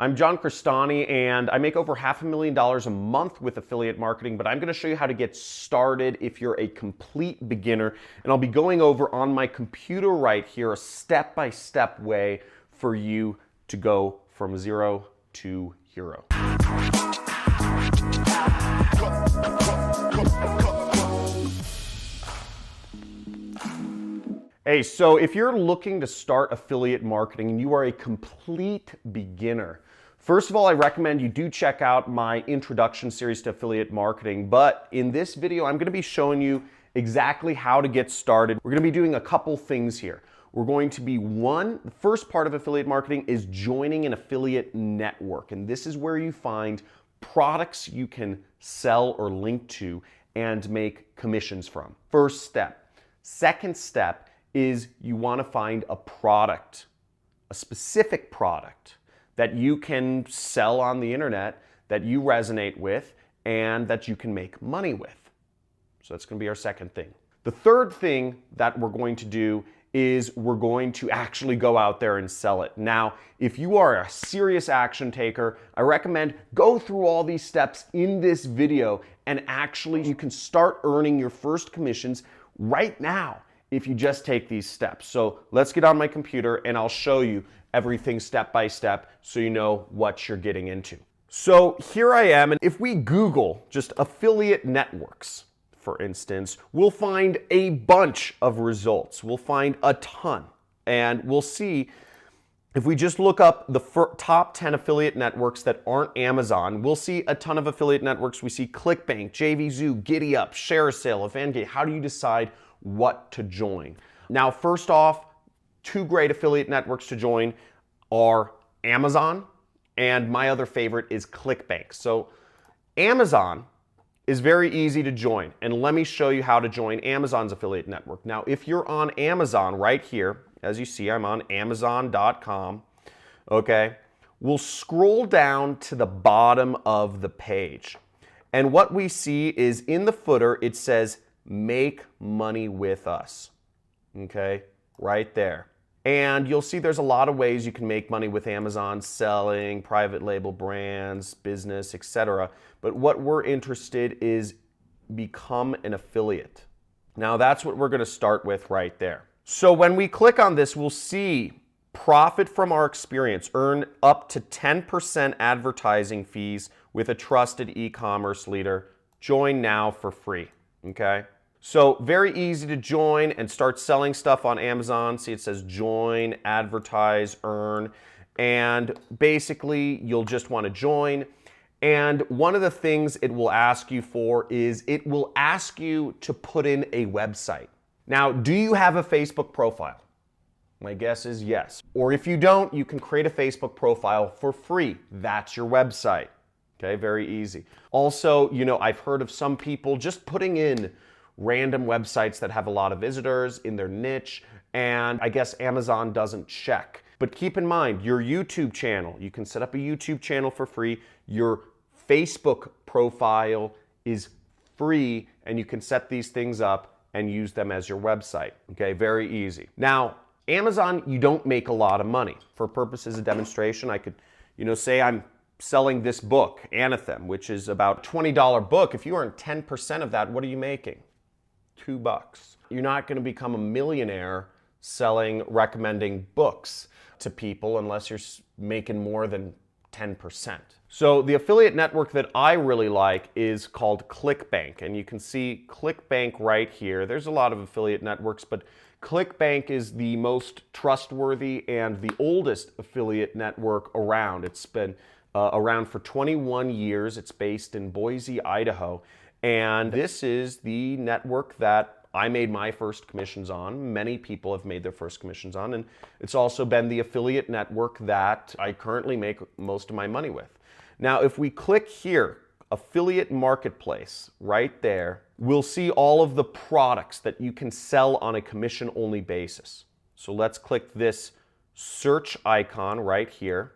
I'm John Crestani, and I make over $500,000 a month with affiliate marketing, but I'm going to show you how to get started if you're a complete beginner. And I'll be going over on my computer right here a step-by-step way for you to go from zero to hero. Hey, so if you're looking to start affiliate marketing and you are a complete beginner, first of all, I recommend you do check out my introduction series to affiliate marketing. But in this video, I'm going to be showing you exactly how to get started. We're going to be doing a couple things here. We're going to be the first part of affiliate marketing is joining an affiliate network. And this is where you find products you can sell or link to and make commissions from. First step. Second step is you want to find a product, a specific product that you can sell on the internet, that you resonate with, and that you can make money with. So that's going to be our second thing. The third thing that we're going to do is we're going to actually go out there and sell it. Now, if you are a serious action taker, I recommend go through all these steps in this video, and actually you can start earning your first commissions right now if you just take these steps. So let's get on my computer and I'll show you everything step by step so you know what you're getting into. So here I am, and if we Google just affiliate networks, for instance, we'll find a bunch of results. We'll find a ton, and we'll see if we just look up the top 10 affiliate networks that aren't Amazon, we'll see a ton of affiliate networks. We see ClickBank, JVZoo, GiddyUp, ShareASale, Eventgate. How do you decide what to join? Now, first off, two great affiliate networks to join are Amazon, and my other favorite is ClickBank. So Amazon is very easy to join, and let me show you how to join Amazon's affiliate network. Now, if you're on Amazon right here, as you see, I'm on Amazon.com, okay? We'll scroll down to the bottom of the page, and what we see is in the footer, it says, make money with us, okay? Right there. And you'll see there's a lot of ways you can make money with Amazon, selling, private label brands, business, etc. But what we're interested is become an affiliate. Now that's what we're going to start with right there. So when we click on this, we'll see profit from our experience, earn up to 10% advertising fees with a trusted e-commerce leader. Join now for free, okay? So very easy to join and start selling stuff on Amazon. See, it says join, advertise, earn, and basically you'll just want to join. And one of the things it will ask you for is it will ask you to put in a website. Now, do you have a Facebook profile? My guess is yes. Or if you don't, you can create a Facebook profile for free. That's your website. Okay, very easy. Also, you know, I've heard of some people just putting in random websites that have a lot of visitors in their niche, and I guess Amazon doesn't check. But keep in mind, your YouTube channel, you can set up a YouTube channel for free. Your Facebook profile is free, and you can set these things up and use them as your website. Okay, very easy. Now, Amazon, you don't make a lot of money. For purposes of demonstration, I could, say I'm selling this book, Anathem, which is about a $20 book. If you earn 10% of that, what are you making? $2. You're not going to become a millionaire recommending books to people unless you're making more than 10%. So the affiliate network that I really like is called ClickBank, and you can see ClickBank right here. There's a lot of affiliate networks, but ClickBank is the most trustworthy and the oldest affiliate network around. It's been around for 21 years. It's based in Boise, Idaho, and this is the network that I made my first commissions on. Many people have made their first commissions on, and it's also been the affiliate network that I currently make most of my money with. Now, if we click here, Affiliate Marketplace, right there, we'll see all of the products that you can sell on a commission-only basis. So let's click this search icon right here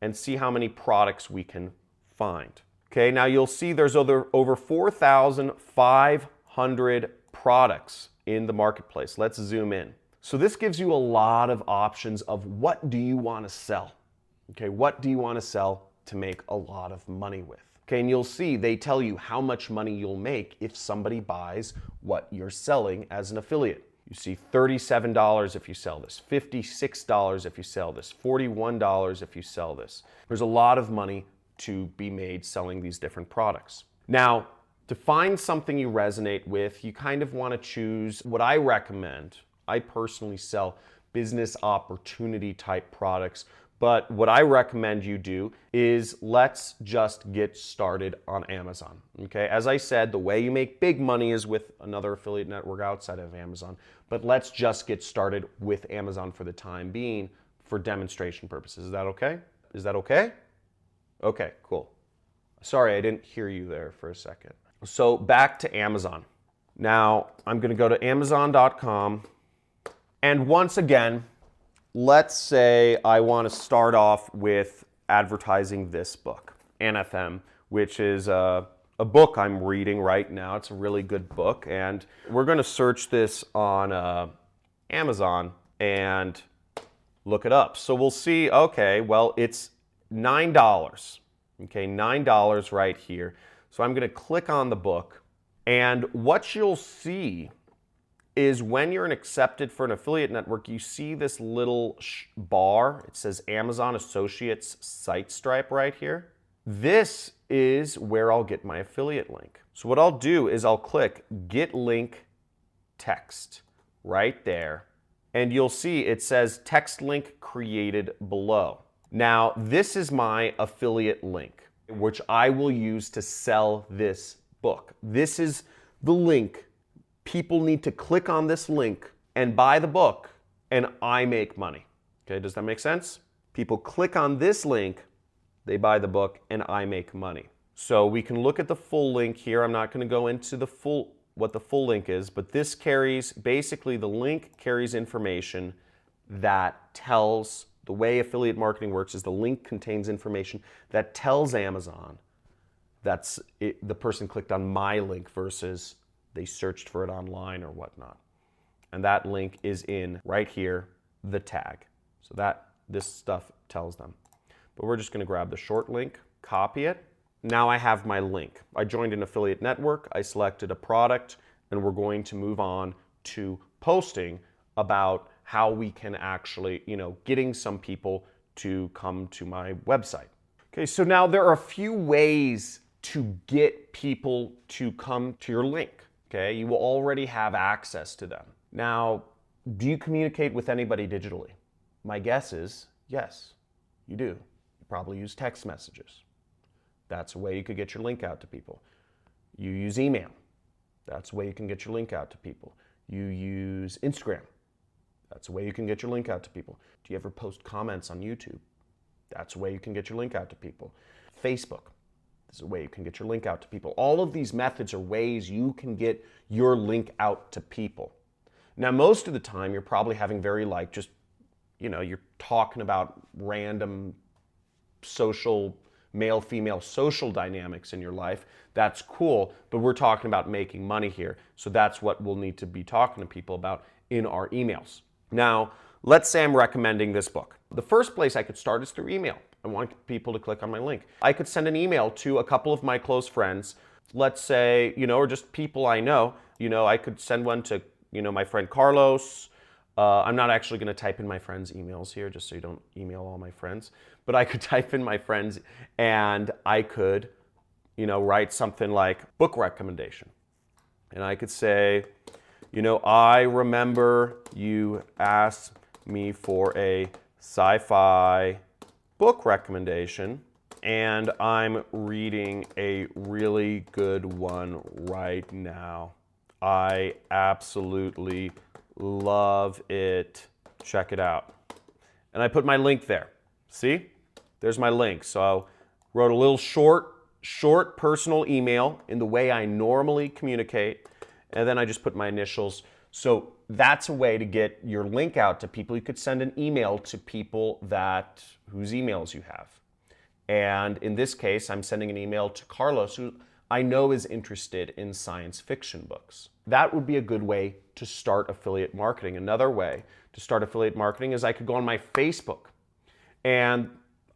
and see how many products we can find. Okay, now you'll see there's over 4,500 products in the marketplace. Let's zoom in. So this gives you a lot of options of what do you want to sell. Okay, what do you want to sell to make a lot of money with? Okay, and you'll see they tell you how much money you'll make if somebody buys what you're selling as an affiliate. You see $37 if you sell this, $56 if you sell this, $41 if you sell this. There's a lot of money to be made selling these different products. Now, to find something you resonate with, you kind of want to choose what I recommend. I personally sell business opportunity type products, but what I recommend you do is let's just get started on Amazon. Okay, as I said, the way you make big money is with another affiliate network outside of Amazon, but let's just get started with Amazon for the time being for demonstration purposes. Is that okay? Is that okay? Okay, cool. Sorry, I didn't hear you there for a second. So back to Amazon. Now I'm going to go to Amazon.com, and once again, let's say I want to start off with advertising this book, NFM, which is a book I'm reading right now. It's a really good book, and we're going to search this on Amazon and look it up. So we'll see, okay, well, it's $9. Okay, $9 right here. So I'm going to click on the book, and what you'll see is when you're accepted for an affiliate network, you see this little bar. It says Amazon Associates Site Stripe right here. This is where I'll get my affiliate link. So what I'll do is I'll click Get Link Text right there, and you'll see it says text link created below. Now, this is my affiliate link, which I will use to sell this book. This is the link. People need to click on this link and buy the book, and I make money. Okay, does that make sense? People click on this link, they buy the book, and I make money. So we can look at the full link here. I'm not going to go into what the full link is, but this carries, basically the link carries information that tells, the way affiliate marketing works is the link contains information that tells Amazon that's the person clicked on my link versus they searched for it online or whatnot. And that link is in right here, the tag. So that this stuff tells them. But we're just going to grab the short link, copy it. Now I have my link. I joined an affiliate network, I selected a product, and we're going to move on to posting about how we can actually, getting some people to come to my website. Okay, so now there are a few ways to get people to come to your link. Okay, you will already have access to them. Now, do you communicate with anybody digitally? My guess is yes, you do. You probably use text messages. That's a way you could get your link out to people. You use email. That's a way you can get your link out to people. You use Instagram. That's a way you can get your link out to people. Do you ever post comments on YouTube? That's a way you can get your link out to people. Facebook. This is a way you can get your link out to people. All of these methods are ways you can get your link out to people. Now, most of the time, you're probably having very you're talking about random social, male-female social dynamics in your life. That's cool, but we're talking about making money here. So that's what we'll need to be talking to people about in our emails. Now, let's say I'm recommending this book. The first place I could start is through email. I want people to click on my link. I could send an email to a couple of my close friends, let's say, or just people I know. I could send one to, my friend Carlos. I'm not actually going to type in my friends' emails here, just so you don't email all my friends. But I could type in my friends, and I could, write something like book recommendation. And I could say, I remember you asked me for a sci-fi book recommendation, and I'm reading a really good one right now. I absolutely love it. Check it out. And I put my link there. See? There's my link. So I wrote a little short personal email in the way I normally communicate, and then I just put my initials. So that's a way to get your link out to people. You could send an email to people whose emails you have. And in this case, I'm sending an email to Carlos, who I know is interested in science fiction books. That would be a good way to start affiliate marketing. Another way to start affiliate marketing is I could go on my Facebook, and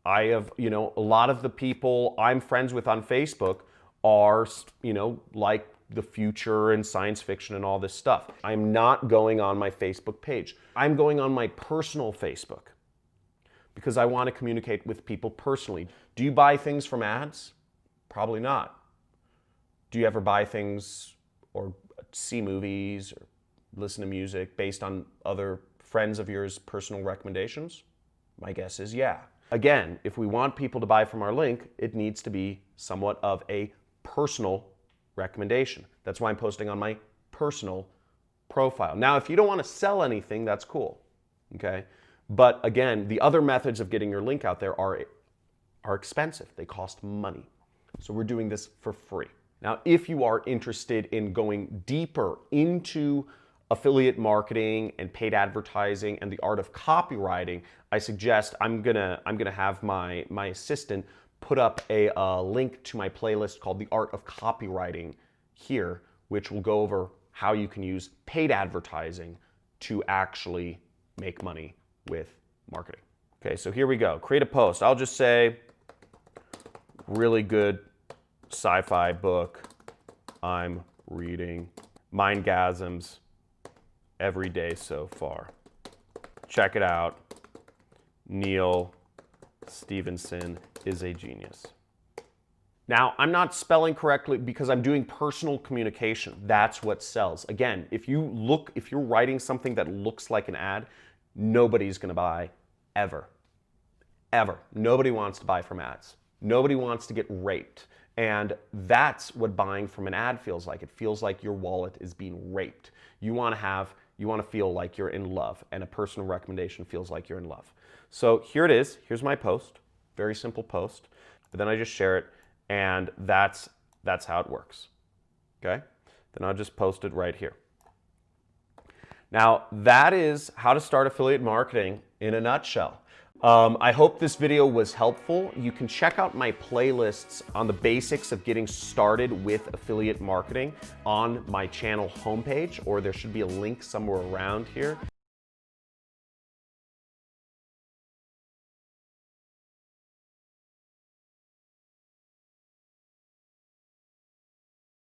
I have, you know, a lot of the people I'm friends with on Facebook are, you know, like the future and science fiction and all this stuff. I'm not going on my Facebook page. I'm going on my personal Facebook because I want to communicate with people personally. Do you buy things from ads? Probably not. Do you ever buy things or see movies or listen to music based on other friends of yours' personal recommendations? My guess is yeah. Again, if we want people to buy from our link, it needs to be somewhat of a personal recommendation. That's why I'm posting on my personal profile. Now, if you don't want to sell anything, that's cool, okay? But again, the other methods of getting your link out there are expensive. They cost money. So we're doing this for free. Now, if you are interested in going deeper into affiliate marketing and paid advertising and the art of copywriting, I suggest I'm gonna have my assistant put up a link to my playlist called The Art of Copywriting here, which will go over how you can use paid advertising to actually make money with marketing. Okay, so here we go. Create a post. I'll just say, really good sci-fi book I'm reading. Mindgasms every day so far. Check it out. Neil Stevenson is a genius. Now, I'm not spelling correctly because I'm doing personal communication. That's what sells. Again, if you're writing something that looks like an ad, nobody's gonna buy ever. Ever. Nobody wants to buy from ads. Nobody wants to get raped. And that's what buying from an ad feels like. It feels like your wallet is being raped. You want to feel like you're in love, and a personal recommendation feels like you're in love. So here it is. Here's my post. Very simple post. But then I just share it, and that's how it works. Okay? Then I'll just post it right here. Now, that is how to start affiliate marketing in a nutshell. I hope this video was helpful. You can check out my playlists on the basics of getting started with affiliate marketing on my channel homepage, or there should be a link somewhere around here.